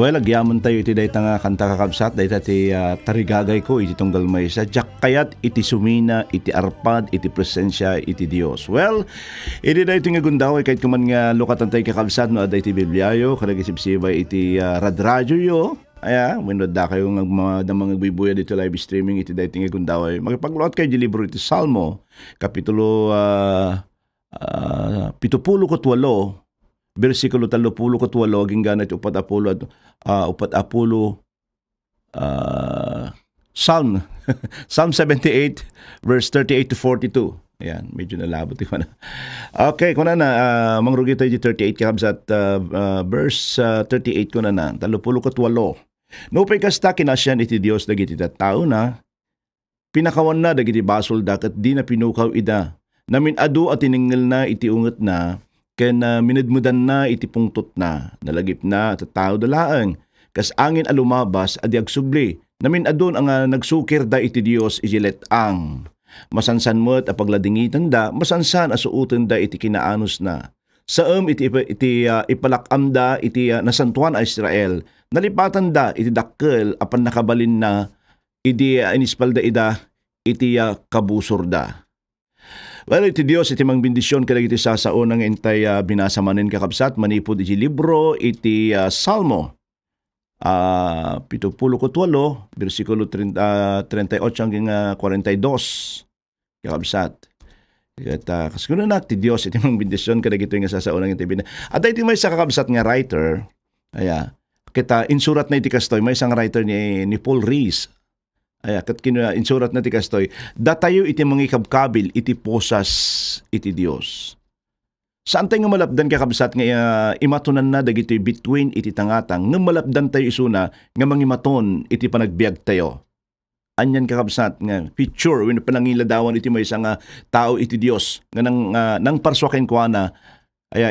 Well, agyaman tayo iti day nga kanta kakabsat, day ti tarigagay ko iti tunggal may sa jak kayat iti sumina, iti arpad, iti presensya, iti Dios. Well, iti day nga gundaway kahit kuman nga lukatan tayo kakabsat no aday iti Bibliayo, kanagisibsibay iti radradyo yo. Aya, winod da kayo ng mga bibuya dito live streaming iti day nga gundaway. Magpagluat kayo di libro iti Salmo, kapitulo 78, versikulo 38 aging ganat upat apulo Psalm Psalm 78 verse 38 to 42. Ayan, medyo nalabot ko na. Okay, kuna na mangrugi tayo di 38 kabsat verse 38 kuna na 38. No pay kasta kinasyan iti Dios dagiti tattao na pinakawan na dagiti basol daket di na pinukaw ida. Namin adu at tiningil na iti unget na ken minudmudan na iti pungtot na nalagip na at tao dalaang kas angin alumabas adi agsubli namin adun ang nagsukir da iti Dios ijilet ang masansan mo't a pagladingitan da masansan asuuten da iti kinaanos na saem iti ipalakam da iti nasantuan a Israel nalipatan da iti dakkel apan nakabalin na iti inispalda ida iti kabusor da. Well, iti Dios, iti mang bendisyon kada iti sasaon ng intay binasamanin kakabsat, manipod iti libro, iti Salmo, 78, versikulo 38 hanggang 42, kakabsat. At kaskunan na, iti Dios, iti mang bendisyon kada iti nga sasaon ng intay binasamanin. At iti may sa kakabsat nga writer, kita insurat na iti kastoy, may isang writer ni Paul Rees, kat insurat na ti kastoy, datayo iti mangikabkabil iti posas iti Dios. Saan tayo nga malapdan kakabsat nga imatunan na dagiti between iti tangatang nga malapdan tayo isuna nga mangimaton iti panagbiag tayo. Anyan kakabsat nga picture when panangiladawan iti may isang tao iti Dios nga nang parswaken ko na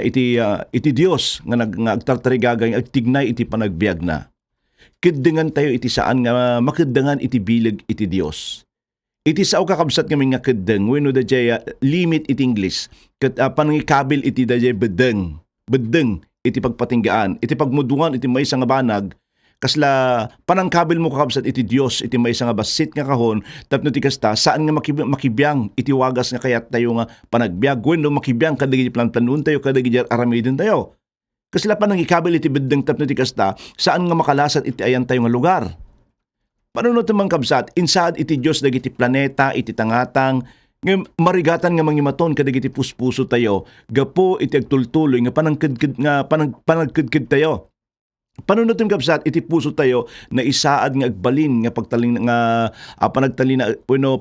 iti Dios nga agtartarigagay agtignay iti panagbiag na. Keddengan tayo iti saan nga makeddengan iti bilag iti Dios. Iti sao kakabsat nga keddeng wenno da jaya limit iti English. Ket panangikabil iti da jaya bedeng iti pagpatinggaan, iti pagmuduan iti maysa nga banag kasla panangkabil mo kakabsat iti Dios iti maysa nga basit nga kahon tapno ti kasta saan nga makibiyang iti wagas nga kayat tayo nga panagbiag wenno makibiyang kadagiti plantanon tayo kadagiti aramiden tayo. Kasi lapan ng ikabil iti bedeng tapno ti kasta, saan nga makalasat iti ayan tayo nga lugar. Paano no tamang kabsat, insad iti Diyos dagiti planeta, iti tangatang, nga marigatan nga mangimaton kadagiti puspuso tayo, gapo iti agtultuloy nga panagkidkid tayo. Paano no tamang kabsat, iti puso tayo na isaad nga agbalin nga pagtalin nga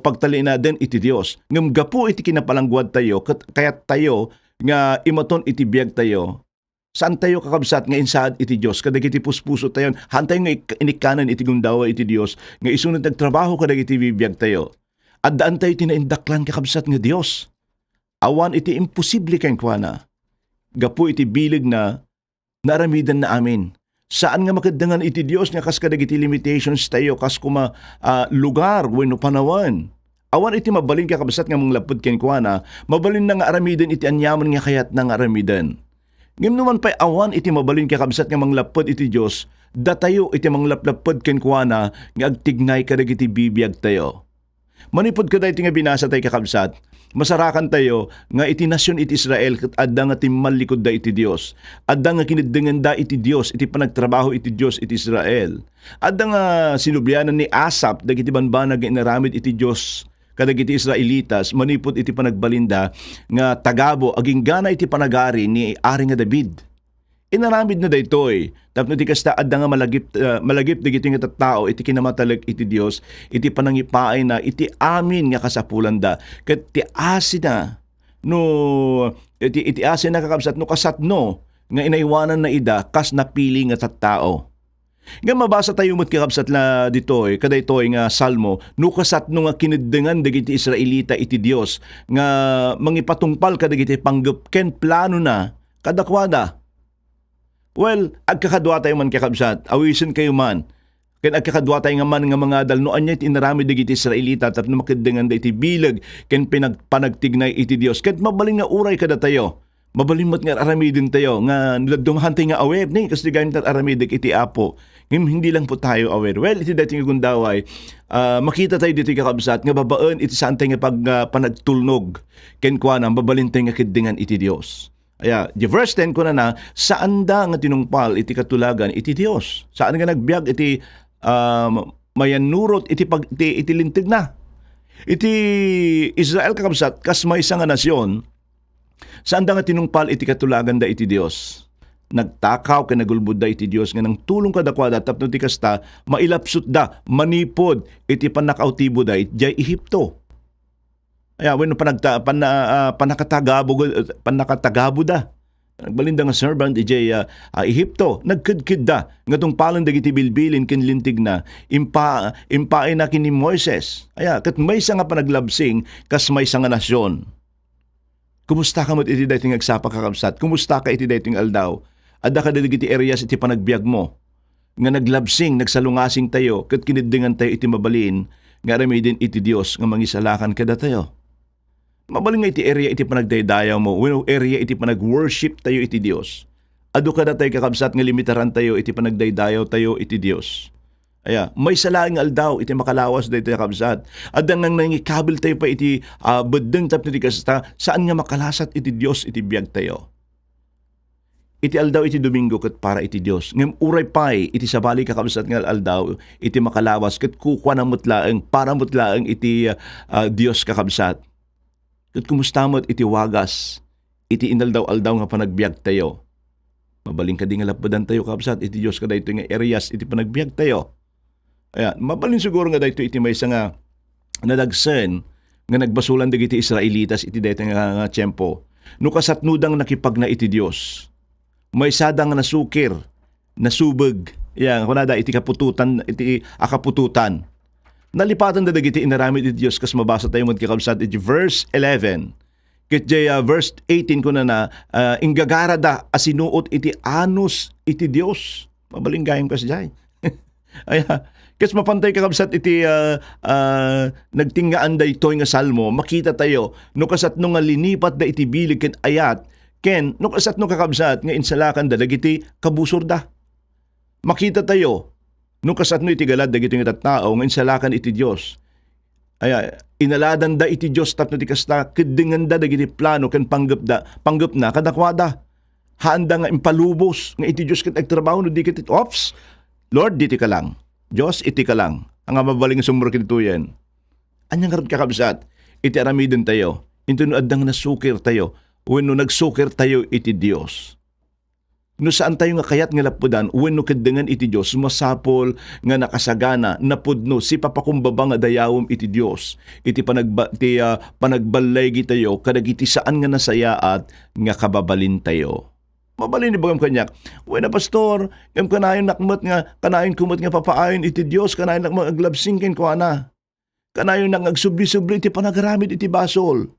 pagtalin na den iti Diyos. Ngam gapo iti kinapalangguad tayo, kayat tayo nga imaton iti biag tayo, saan tayo kakabsat nga insaad iti Dios kadagiti puspuso tayo hantay nga inikanan iti gundawa iti Dios nga isunod nagtrabaho kadagiti bibiyag tayo at daan tayo tinaindaklan kakabsat nga Dios awan iti imposible kang kuana gapu iti bilig na naramidan na amin saan nga makaddangan iti Dios nga kas kadagiti limitations tayo kas kuma lugar wenno panawan awan iti mabalin kakabsat nga manglapud ken kuana mabalin na nga aramidan iti anyaman nga kayat na nga aramidan. Ngem naman pa'y awan iti mabalin kakabsat nga manglapod iti Dios, datayo iti manglaplapod ken kuana nga agtignay kadagiti bibiyag tayo. Manipod kada iti nga binasa tayo kakabsat, masarakan tayo nga iti nasyon iti Israel ket adda nga timmalikod da iti Dios. Adda nga kiniddengan da iti Dios, iti panagtrabaho iti Dios iti Israel. Adda nga sinublianan ni Asap dagiti banbanag nga inaramid iti Dios kadagiti Israelitas manipod iti panagbalinda nga tagabo aging gana iti panagari ni ari nga David. Inaramid na daytoy tapno ti kasta adda nga malagip dagiti nga tattao iti kinamatalag iti Dios iti panangipaay na iti amin nga kasapulan da ket ti asin na kakabsat no kasatno nga inaiwanan na ida kas napili nga tattao. Nga mabasa tayo mo't kakabsat la ditoy, kada itoy nga salmo, nukasat no nga kiniddengan dagiti Israelita iti Dios, nga mangipatungpal kadagiti panggap ken plano na, kadakwada. Well, agkakadwa tayo man kakabsat, awisin kayo man, ken agkakadwa tayo nga man nga mga adal, no anya iti inarami dagiti Israelita, tapno makiddengan da iti bilag, ken panagtignay iti Dios, ken mabaling nga uray kada tayo, Mabalimot nga aramidin tayo nga dumahantay nga aware ni kasi ganit at aramidik iti apo. Ngayon, hindi lang po tayo aware. Well, iti dating gundaway, makita tayo dito kakabsat nga babaan iti saan tayo nga panagtulnog ken kuana babalintay nga kiddingan iti Dios. Aya, di verse 10 ko na saan da nga tinungpal iti katulagan iti Dios. Saan nga nagbiag iti mayanurot iti lintig na. Iti Israel kakabsat kas may nga nasyon. Saan da nga tinungpal iti katulagan da iti Dios? Nagtakaw ka nagulbud da iti Dios nga nang tulong kadakwada tapno ti kasta mailapsut da manipod iti panakautibo da iti Ehipto. Aya wenno panakatagabo da. Nagbalinda nga servant iti Ehipto nagkidkid da nga tungpalan dagiti bilbilin ken lintig na impaay na kini Moises. Aya ket maysa nga panaglabsing kas maysa nga nasyon. Kumusta ka mo iti dating agsapa kakabsat? Kumusta ka iti dating aldaw? Adda ka dalig iti areas iti panagbiag mo. Nga naglabsing, nagsalungasing tayo, kat kinidingan tayo iti mabalin, nga ramidin iti Dios nga mangisalakan kada tayo. Mabalin nga iti area iti panagdaydayaw mo, when area iti panag-worship tayo iti Dios. Adu kada tayo kakabsat nga limitaran tayo iti panagdaydayaw tayo iti Dios. Aya, may salaing aldaw iti makalawas dito kabsat. Adang nang nangikabil tayo pa iti bedeng tapno ti kasta saan nga makalasat iti Dios iti biag tayo. Iti aldaw iti Domingo ket para iti Dios. Ngem uray pay iti sabali kakabsat nga aldaw iti makalawas ket kukwa na mutlaeng para mutlaeng iti Dios kakabsat. Ket kumusta mo't iti wagas iti inaldaw-aldaw nga panagbiag tayo. Mabaling ka di nga lapadan tayo kakabsat iti Dios kada ito nga areas iti panagbiag tayo. Aya, mabalin siguro nga dahito iti may nga nadagsen nga nagbasulan dagiti Israelitas iti dahito nga tiyempo. No kasatnudang nakipag na iti Dios. May sadang nasukir, nasubeg. Yan, kunada iti kapututan, iti akapututan. Nalipatan da dagiti inaramid iti Dios kas mabasa tayo magkakabsat iti verse 11. Ket verse 18 ko na inggagara da asinuot iti anus iti Dios. Mabaling gayam kas jay. Aya, kasi mapantay kakabsat iti nagtingaan da ito'y nga salmo, makita tayo, no kasatno nga linipat da iti bilig ken ayat, ken no kasatno kakabsat nga insalakan da dagiti kabusor da. Makita tayo, no kasatno iti galad dagiti nga tattao nga insalakan iti Dios. Aya, inaladan da iti Dios tapno ti kasta keddingan da dagiti plano ken panggep na kadakwada. Haanda nga impalubos nga iti Dios ket agtrabaho no di ket ops. Lord, diti ka lang. Diyos, iti ka lang. Ang mabaling sumur kinito yan. Anyang karoon kakabsat, iti aramidin tayo. Ito no adang nasukir tayo. When no nagsukir tayo iti Diyos. No saan tayo nga kayat nga lapudan, when no kadangan iti Diyos, masapol nga nakasagana, napudno, si papakumbaba nga dayawom iti Diyos. Iti panagbalay tayo, kadagiti saan nga nasayaat, nga kababalin tayo. Mabalin ni bagam kanyak. Uy na pastor, ngam kanayon nakmat nga, kanayon kumot nga papaayon iti Dios, kanayon nakmat aglabsingkin ko ana. Kanayon nang agsubli-subli iti panagaramid iti basol.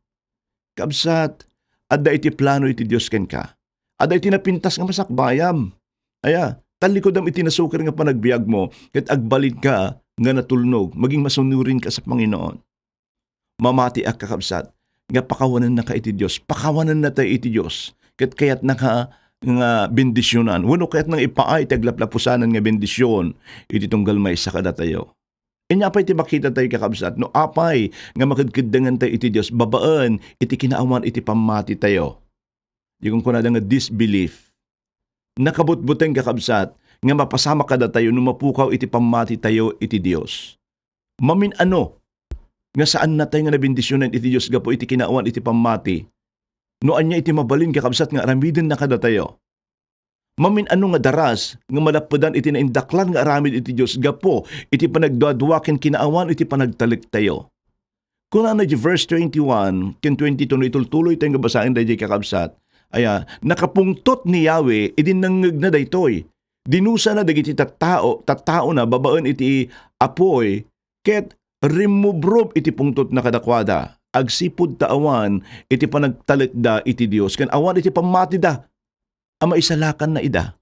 Kabsat, adda iti plano iti Dios ken ka. Adda iti napintas nga masakbayam. Aya, talikod am iti nasukir nga panagbiag mo, ket agbalid ka nga natulnog, maging masunurin ka sa Panginoon. Mamati ak kakabsat, nga pakawanan na ka iti Dios, pakawanan na tayo iti Dios, ket kayat nga bendisyonan. Wano kaya't nang ipaay taglaplapusanan nga bendisyon iti tunggal may sa kada tayo. Inya pa iti makita tayo kakabsat no apay nga makadkidangan tayo iti Dios babaan iti kinaawan iti pamati tayo. Di kung kunada nga disbelief. Nakabutbuteng kakabsat nga mapasama kada tayo no mapukaw iti pamati tayo iti Dios. Mamin ano nga saan na tayo nga nabendisyonan iti Dios gapo iti kinaawan iti pamati. No anya iti mabalin kakabsat nga aramidin na kada tayo. Mamin ano nga daras nga malapudan iti naindaklan nga aramid iti Dios gapo iti panagduadwaken kinaawan iti panagtalik tayo. Kung ano di verse 21 ken 22 no itultuloy tayo nga basahin dayjay kakabsat. Aya, nakapungtot ni Yahweh idin nangngeg na daytoy. Dinusa na dagiti tattao na babaan iti apoy ket remubrob iti pungtot na kadakwada. Agsipud taawan iti panagtalit da iti Dios ken awan iti pamati da ama isalakan na ida.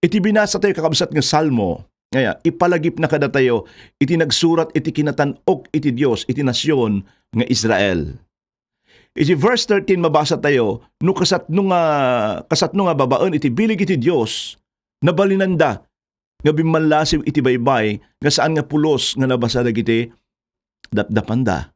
Iti binasa tayo kakabsat nga salmo ngaya ipalagip na kada tayo iti nagsurat iti kinatan-ok iti Dios iti nasyon nga Israel. iti verse 13 mabasa tayo, no kasat no nga babaen iti bilig iti Dios nabalinanda nga bimanlasiw iti baybay nga saan nga pulos nga nabasa dagiti dapdapanda.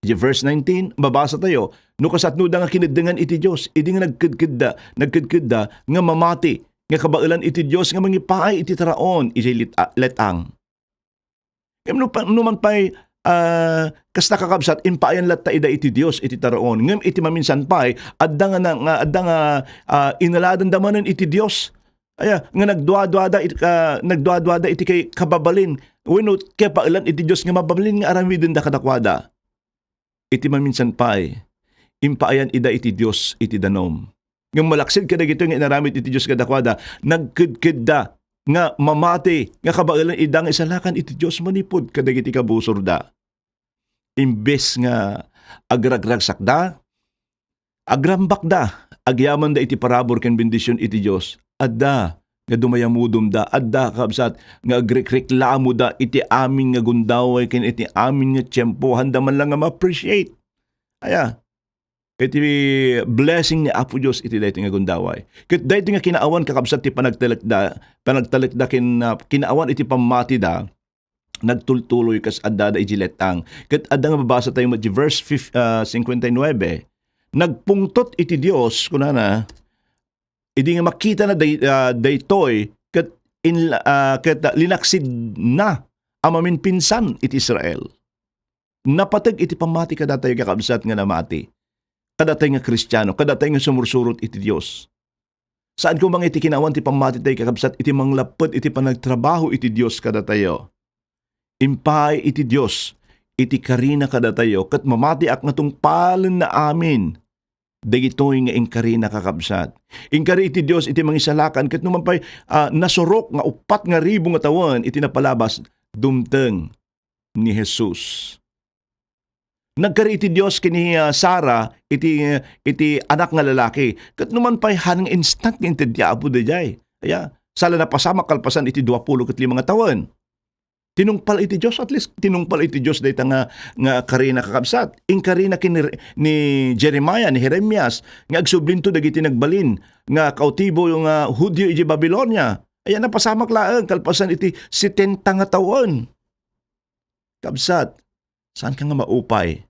Iti verse 19 mabasa tayo, no kasatno da nga kineddengan iti Dios idi nga nagkedkedda nga mamati nga kabailan iti Dios nga mangipaay iti taraon iti letang. Numan pa'y kasta kakabsat impaayan latta ida iti Dios iti taraon ngem iti maminsan pa'y adda nga inaladan damanen iti Dios aya nga nagduadwada iti kay kababalin wenno kay pailan iti Dios nga mababalin nga aramiden da kadakwada iti maminsan pa'y impaayan ida iti Dios iti danom ngem malaksid kada gito nga inaramid iti Dios kadakwada nagkedkedda nga mamati nga kabailan idang isalakan iti Dios manipod kadagiti kabusor da. Imbes nga agragragsak da, agrambak da, agyaman da iti parabor ken bendisyon iti Dios. Adda nga dumayamudom da, adda kabsat nga agreklamo da iti amin nga gundaway ken iti amin nga tiyempo handa man lang nga ma-appreciate. Aya, iti blessing ni Apo Dios iti daytoy nga gundaway. Ket daytoy nga kinaawan kakabsat ti panagtalekda kinaawan iti pamati da nagtultuloy kas adda iti letang. Ket adda nga mabasa tayo iti verse 59 nagpungtot iti Dios kunana idi nga makita na daytoy ket linaksid na amamin pinsan iti Israel. Napateg iti pamati kada tayo kakabsat nga namati. Kadatay nga Kristiyano, kadatay nga sumursurot iti Dios. Saan ko mga iti kinawan ti pamati tayo kakabsat iti manglapad iti panagtrabaho iti Dios kadatayo. Impay iti Dios, iti karina kadatayo, kat mamati ak nga tungpalan na amin. Dagitoy nga ingkarina kakabsat. Ingkari iti Dios iti mangisalakan, kat naman pa'y nasurok nga 4,000 nga taon iti napalabas dumteng ni Jesus. Nagkari iti Dios kini Sara iti anak nga lalaki. Kat naman pa'y hanang instant nga iti diabo dayay. Aya, sala na pasamak kalpasan iti 25 nga taon. Tinungpal iti Dios, at least tinungpal iti Dios dayta nga karina kakabsat. Ing karina ni Jeremiah, ni Jeremias, nga agsublinto dagiti nagbalin, nga kautibo yung Hudyo iti Babylonia. Aya, napasamak laeng kalpasan iti 70 nga taon. Kabsat, saan ka nga maupay?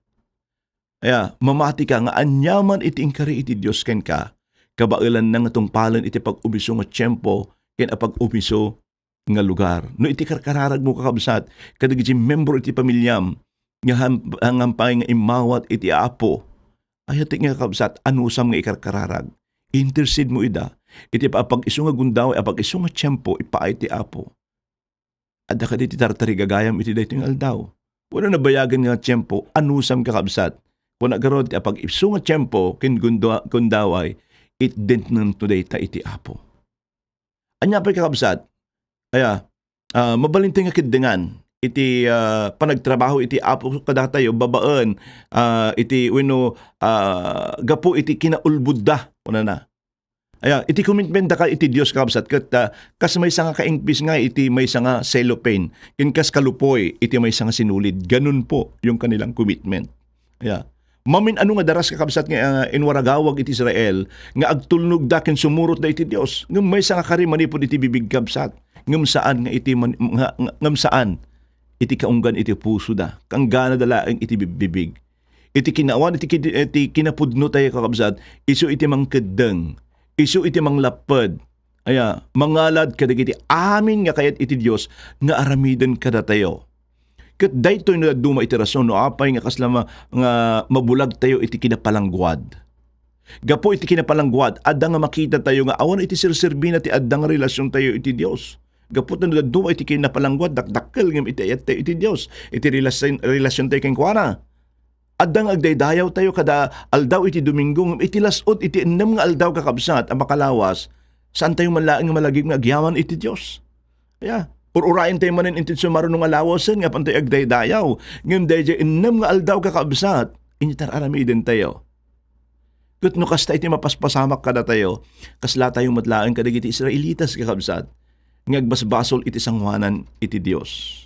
Aya, mamati ka nga anyaman iti ingkari iti Dios ken ka. Kabailan na nga tungpalan iti pag-ubiso nga tiyempo ken pag-ubiso nga lugar. No iti karkararag mo kakabsat, kadagiti membro iti pamilyam nga hangampay nga imawat iti apo. Ayat nga kakabsat, anusam nga ikarkararag. Intercede mo ida. Iti pag-iso nga gundaw, pag-iso nga tiyempo, ipaay iti apo. Adda ka iti tartari gagayam iti daytoy nga aldaw. Wala na bayagan nga tiyempo, anusam kakabsat. Kung nagarod, apag ipso nga tiyempo, kin gundaway, it dent nang today ta iti apo. Anya pa'y kakabsat, aya, mabalintay nga kiddengan, iti panagtrabaho iti apo kadatayo, babaan, iti wino, gapo iti kinaulbudda, una na. Aya, iti commitment da ka iti Dios kakabsat, kas may sanga kaingpis nga, iti may sanga cellophane, kas kalupoy, iti may sanga sinulid. Ganun po yung kanilang commitment. Aya, mamin ano nga daras kakabsat nga inwaragawag iti Israel, nga agtulnog da ken sumurot da iti Dios, ngem may sanga kari manipod iti bibig kabsat, ngem saan nga iti ngem saan iti kaunggan iti puso da, kang gana dalaeng iti bibig. Iti kinawan iti kinapudno tayo kakabsat, isu iti mangkeddeng, isu iti manglapad, aya, mangalad kadagiti amin nga kayat iti Dios nga aramiden kada tayo. Ket daytoy no duma iti rason no apay nga kaslama nga mabulag tayo iti kinapalangguad. Gapo iti kinapalangguad, adda nga makita tayo nga awan iti sirsirbina ti adda nga relasyon tayo iti Dios. Gapo no duma iti kinapalangguad, dakdakkel ngem iti Dios, iti relasyon tayo ken kuana. Adang agdaydayaw tayo kada aldaw iti Domingo, iti lasod iti 6 nga aldaw kakabsat ang makalawas, saan tayo manlaeng nga malagig nga agyaman iti Dios. Kaya, ururayan tayo manin iti sumarunong alawasan nga pantay agdaydayaw, ngem dayjay 6 nga aldaw kakabsat, initar aramiden tayo. Ket no kasta iti mapaspasamak kada tayo, kasla tayo matlaeng kadagiti Israelitas kakabsat, nga agbasbasol iti sangwanan iti Dios.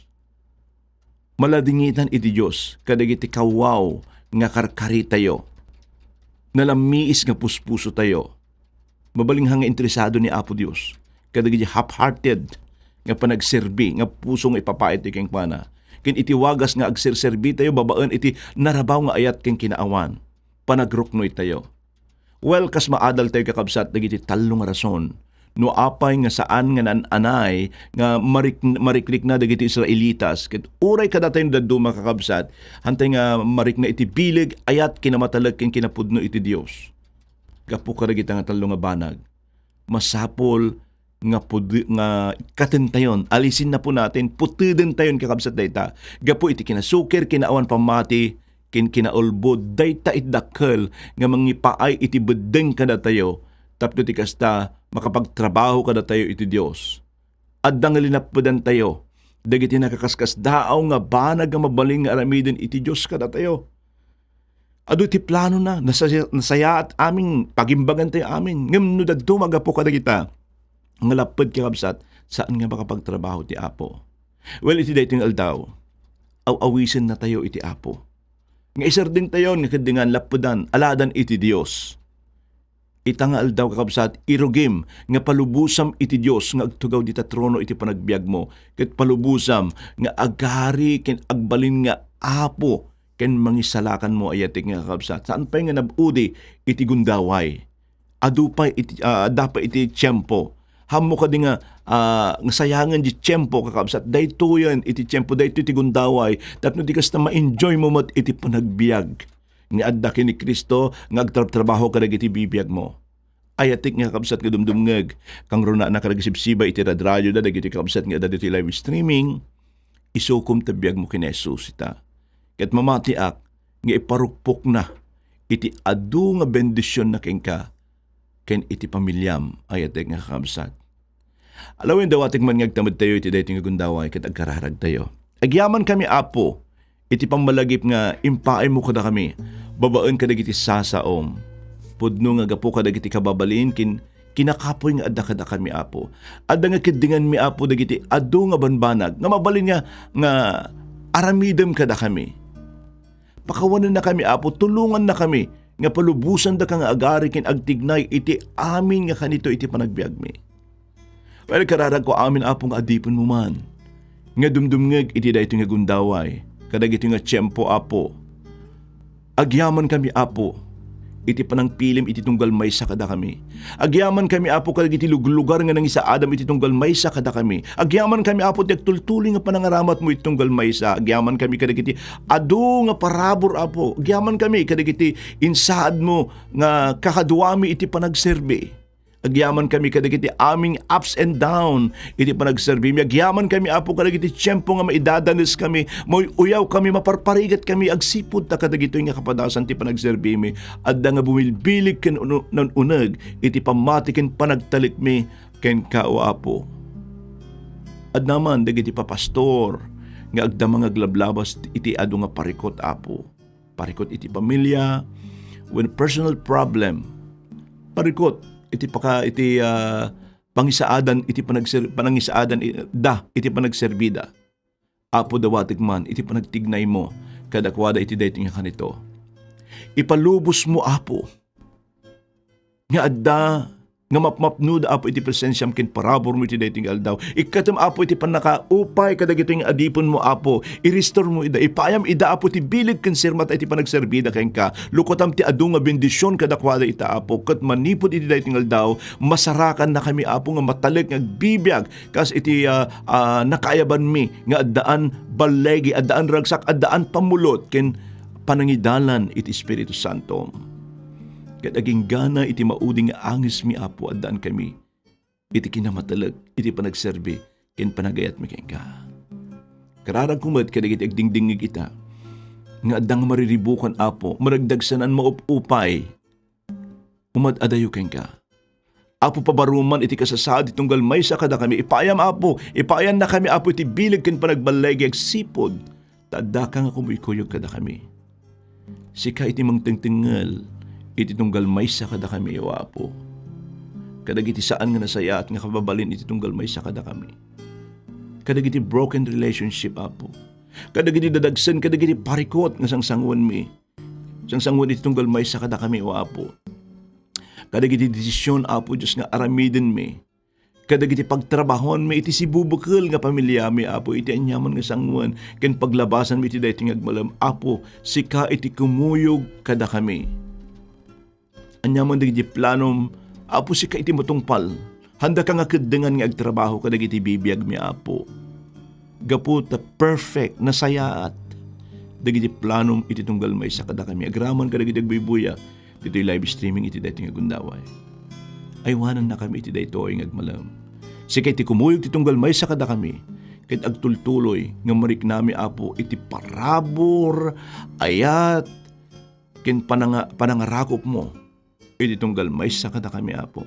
Maladingitan iti Dios kadagiti kawaw nga karkari tayo. Nalamiis nga puspuso tayo. Mabalinghang nga interesado ni Apo Dios. Kadagiti half-hearted nga panagserbi, nga pusong ipapait ti keng pana. Kin itiwagas nga agserserbi tayo, babaan iti narabaw nga ayat keng kinaawan. Panagruknoy tayo. Well, kas maadal tayo kakabsat, dagiti talong rason. No apay nga saan nga nananay, nga mariklik na dagiti Israelitas. Ket uray kada tayo daduma kakabsat, hantay nga marik na iti bilig, ayat kinamatalag ken kinapudno iti Dios. Gapu kadagiti nga talong nga banag. Masapol nga katentayon, alisin na po natin, putiden tayon kakabsat dayta. Gapu iti kinasukir, kinaawan pamati, kinaulbod, dayta itdakkel, nga mangipaay iti bedeng kada tayo, tapno ti kasta, makapagtrabaho kada tayo iti Dios. Addang linapudan tayo, dagiti nakakaskas daaw nga banag nga mabaling nga aramiden iti Dios kada tayo. Adu ti plano na, nasaya at aming pagimbagan tayo amin. Ngem no dadto magapo kada kita, nga lapad kakabsat, saan nga makapagtrabaho ti Apo? Well, iti dating aldaw, aw-awisin na tayo iti Apo. Nga isar din tayo, nga kadingan lapudan, aladan iti Dios. Ita nga aldaw kakabsat, irugim, nga palubusam iti Dios, nga agtugaw dita trono iti panagbiag mo, ket palubusam, nga agari, ken agbalin nga Apo, ken mangisalakan mo ayatik nga kakabsat. Saan pa nga nabudi iti gundaway? Adupay iti, dapa iti tiyempo. Hamo ka di nga sayangan di tiyempo kakabsat. Dayto yan iti tiyempo, dayto iti gundaway. Tapno di kas na ma-enjoy mo mat iti panagbiag. Nga adda ni Kristo, nga agtrabaho ka iti bibiyag mo. Ayatik nga kakabsat nga dumdumngeg. Kang runa na karagisibsiba iti radradyo da, dagiti kakabsat nga adda iti live streaming. Isukom tabiyag mo kina Jesus ita. Ket mamatiak nga iparukpok na iti adu nga bendisyon na kengka ken iti pamilyam ayatek nga kakabsat. Alawin daw ating man ngagtamad tayo iti dating gundaway ket agkararag tayo. Agyaman kami Apo iti pammalagip nga impaay mo kada kami. Babaan kadagiti sasaom. Pudno nga gapo kadagiti kababalin kinakapoy nga adda kada kami Apo. Adda nga kidingan mi Apo dagiti adu nga banbanag nga mabalin nga aramidem kada kami. Pakawanan na kami Apo, tulungan na kami nga palubusan da ka nga agari ken agtignay iti amin nga kanito iti panagbiag mi. Well, kararag ko amin Apo nga adipon mo man. Nga dumdumngeg iti dayto nga gundaway, kadagiti nga tiyempo Apo. Agyaman kami Apo, iti panangpilim iti tunggal maysa kada kami. Agyaman kami Apo kadagiti lugar nga nang isa Adam iti tunggal maysa kada kami. Agyaman kami Apo ti agtultuli nga panangaramat mo iti tunggal maysa. Agyaman kami kadagiti adu nga parabor Apo. Agyaman kami kadagiti insaad mo nga kakaduami iti panagserbi. Agyaman kami kadagiti aming ups and down iti panagserbi. Agyaman kami Apo kadagiti tiyempo nga maidadanes kami, mo'y uyaw kami, maparparigat kami, agsipod ta kadagito nga kapadasan ti panagserbi mi. Adda nga bumilbilig ken nan uneg iti pamati ken panagtalik mi ken kao Apo. Adda man dagiti papastor nga agda mga glablabas iti adu nga parikot Apo. Parikot iti pamilya, when personal problem, parikot iti pangisaadan iti panangisaadan iti panagserbida. Apo dawatig man iti panagtignay mo kadakwada iti dating nga kanito. Ipalubos mo Apo nga adda nga mapmapnud Apo iti presensyam ken parabor mo iti dating aldaw. Ikatam Apo iti panakaupay kadagito nga adipon mo Apo. I-restore mo ida, ipayam ida Apo ti bilig ken sermat iti panagserbida ken ka. Lukotam ti adu nga bendisyon kadakwada ita Apo. Ket manipod iti dating aldaw, masarakan na kami Apo nga mataleg nga bibiyag kas iti nakaayaban mi nga addaan balegi, addaan ragsak, addaan pamulot ken panangidalan iti Espiritu Santo. Ket aging gana iti mauding nga angis mi Apo addaan kami iti kinamatalag iti panagserbi ken panagayat mi ken ka. Kararag kumet kadagiti agdingdingig ita nga addang mariribukan Apo maragdagsanan maupupay umad adayo ken ka. Apo pabaruman iti kasasad itunggal maysa kada kami, ipayam Apo, ipayan na kami Apo iti bilig ken panagbalay agsipod tadda ka nga kumuykoyog kada kami. Sika iti mangtengtengal iti tunggal maysa kada kami o Apo. Kadagiti saan nga nasaya at nga kababalin iti tunggal maysa kada kami. Kadagiti broken relationship Apo. Kadagiti dadagsan, kadagiti parikot nga sangsanguan mi. Sang sangon iti tunggal may sa kada kami o Apo. Kadagiti desisyon Apo Diyos nga aramiden mi. Kadagiti pagtrabahon mi iti si bubukil nga pamilya mi Apo iti anyaman nga sanguan ken paglabasan mi iti daytoy nga agmalam Apo sika iti kumuyog kada kami. Anyaman dagiti planom Apo sika iti matungpal. Handa ka nga kedengan nga agtrabaho kadagiti bibiyag mi Apo. Gapu ta perfect na sayaat. Dagiti planom iti tunggal may sa kada kami. Agraman kadagiti agbibuya. Dito'y live streaming iti daytoy nga gundaway. Aywanan na kami iti daytoy nga agmalam. Sikay iti kumuyog ti tunggal may sa kada kami. Kahit agtultuloy nga marik nami Apo iti parabor, ayat, ken panangarakop mo. Iti tunggal may sa kada kami Apo.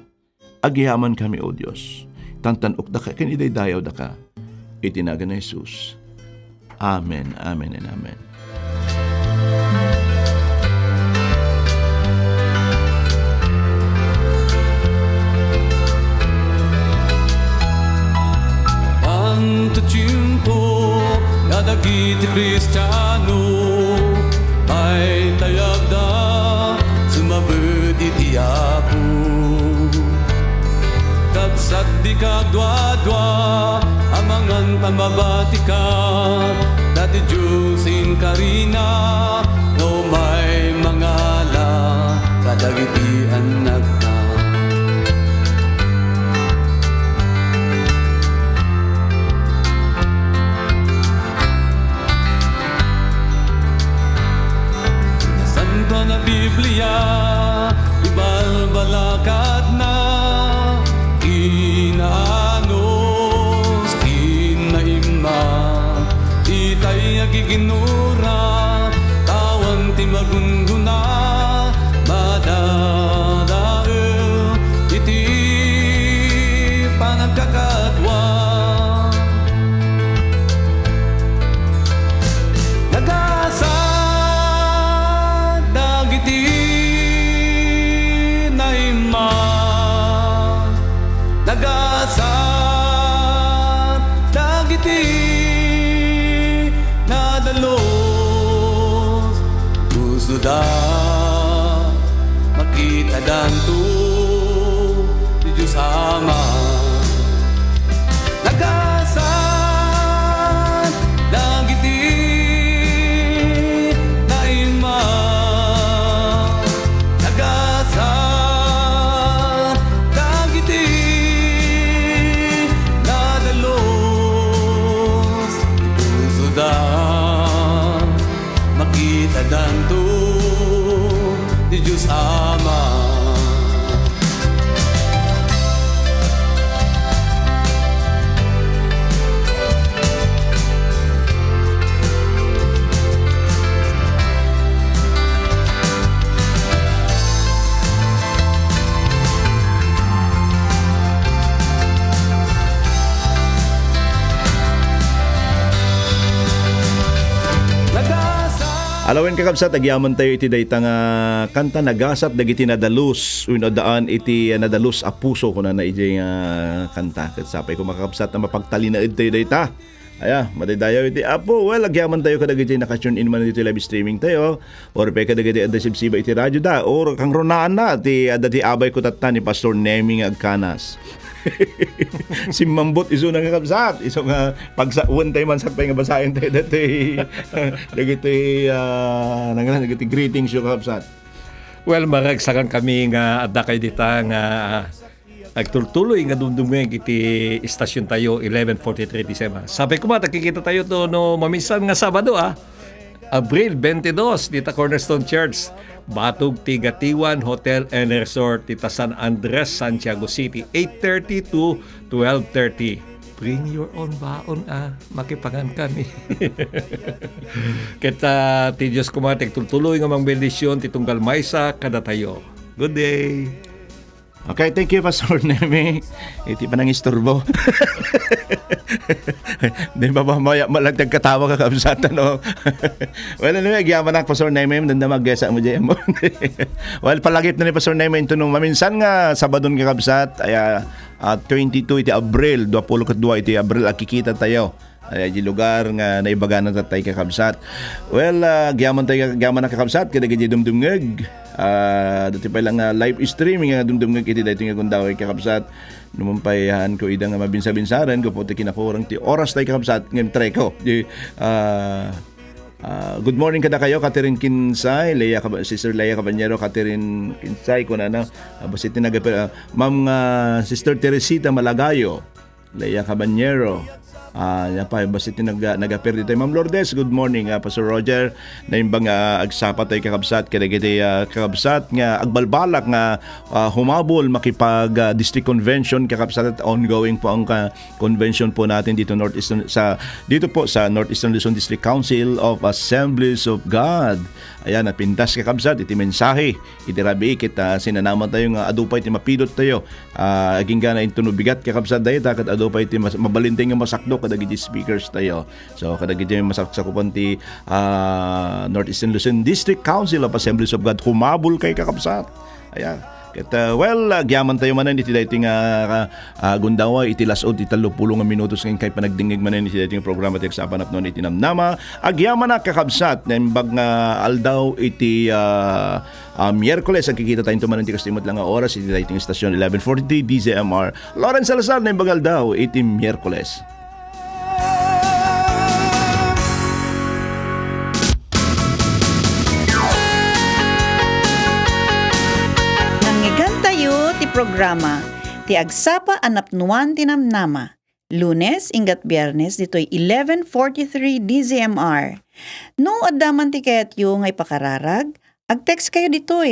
Agyaman kami o Diyos. Tantanok da ka, ken idaydayaw da ka. Iti naga na Jesus. Amen, amen, and amen. Tanto tiempo nadagiti Kristiyano ay tayag da sumabed iti Apo. Kagsat di kagdwa-dwa amangan pamabati ka dati Diyosin karina no may mangala kadagiti anak na. Santo na Biblia ibalbalakad na inaanos kinaima itay agiginura tawan ti magungguna madadael iti panagkakadwa nagasad dagiti naima nagasad dagiti nadalos gusto da makita danto di Diyos Ama nagasad dagiti naima nagasad dagiti nadalos gusto da makita danto di Diyos Ama. Alawin kakabsat, agyaman tayo iti dayta nga kanta nagasat dagiti nadalus. Unodaan iti nadalus a puso ko na iti kanta. Katsapay ko makakabsat na mapagtalinaid tayo dayta. Aya, madaydayaw iti Apo. Well, agyaman tayo kadagiti nakatune in man iti live streaming tayo. Or pe kadagiti adasibsiba iti radyo da. Or kang ronaan na ti adati abay ko tatta ni Pastor Neming Agcanas. Si Mambot iso nang kakabsat iso nga pagsawan tayo man sakpay nga basahin tayo dati dagiti nagiti greetings yung kakabsat. Well, maragsakan kami nga adda kay dita nga agtultuloy nga dumdumeng iti istasyon tayo 11:43 December. Sabi ko nakikita tayo to no maminsan nga Sabado Abril 22 dita Cornerstone Church, Batog Tigatiwan Hotel and Resort dita San Andres, Santiago City, 8:30 to 12:30. Bring your own baon makipangan kami. Kita ti Diyos kumatik tultuloy nga mang bendisyon ti tunggal maysa kada tayo. Good day. Okay, thank you Pastor Nemi. Iti pa nang istorbo. Di ba mamaya malagtag katawa ka kabsatan no? Well, anyway, agyaman na Pastor Nemi, nanda mag-gesa mo dyan mo. Well, palagip na ni Pastor Nemi ito nung maminsan nga Sabadon ka kabsat, 22 iti Abril, 22 iti Abril, akikita tayo. Ay di lugar nga naibaganan tatay kakabsat. Well, gyaman na kakabsat kada gidi dumdumngeg. Dati pa lang live streaming nga dumdumngeg iti dayto nga gundaway kakabsat. Numumpayahan ko idang nga mabinsa-binsaran ko po ti kinakurang ti oras tay kakabsat ngem try ko. Di good morning kada kayo, Catherine Kinsay, Sister Leia Caballero, Catherine Kinsay, ko na basit Ma'am Sister Teresita Malagayo, Leia Caballero, yan pa, basit nag-appear dito. Ma'am Lourdes, good morning. Pastor Roger, na imbang agsapat ay kakabsat, kada giti kakabsat nga agbalbalak nga humabol makipag district convention kakabsat at ongoing po ang convention po natin dito dito po sa Northeastern Luzon District Council of Assemblies of God. Ayan, napintas kakabsat, iti mensahe, iti rabi, kita sinanaman tayo nga adupay iti mapidot tayo. Aging gana intunubigat kakabsat dayo, takat adupay iti mabalinteng nga masakdo kadagiti speakers tayo. So kadagiti masaksakupan ti Northeastern Luzon District Council of Assemblies of God humabol kay kakabsat. Ayan. Gyaman tayo manan iti dating gundawa iti lasod iti 30 nga minutos ngayon kay panagdingig manan iti dating programa ti Agsapan Apnon iti namnama agyaman na kakabsat na imbag nga aldaw iti Miyerkules ang kikita tayong tumanan ti kastimot lang nga oras iti dating stasyon 1140 DZMR Lawrence Salazar na imbag aldaw iti Miyerkules. Programa ti Agsapa Anapnuan ti Namnama. Lunes ingat Biyernes ditoy 11:43 DZMR. No addaman ti kayat yu ngay pakararag, ag-text kayo ditoy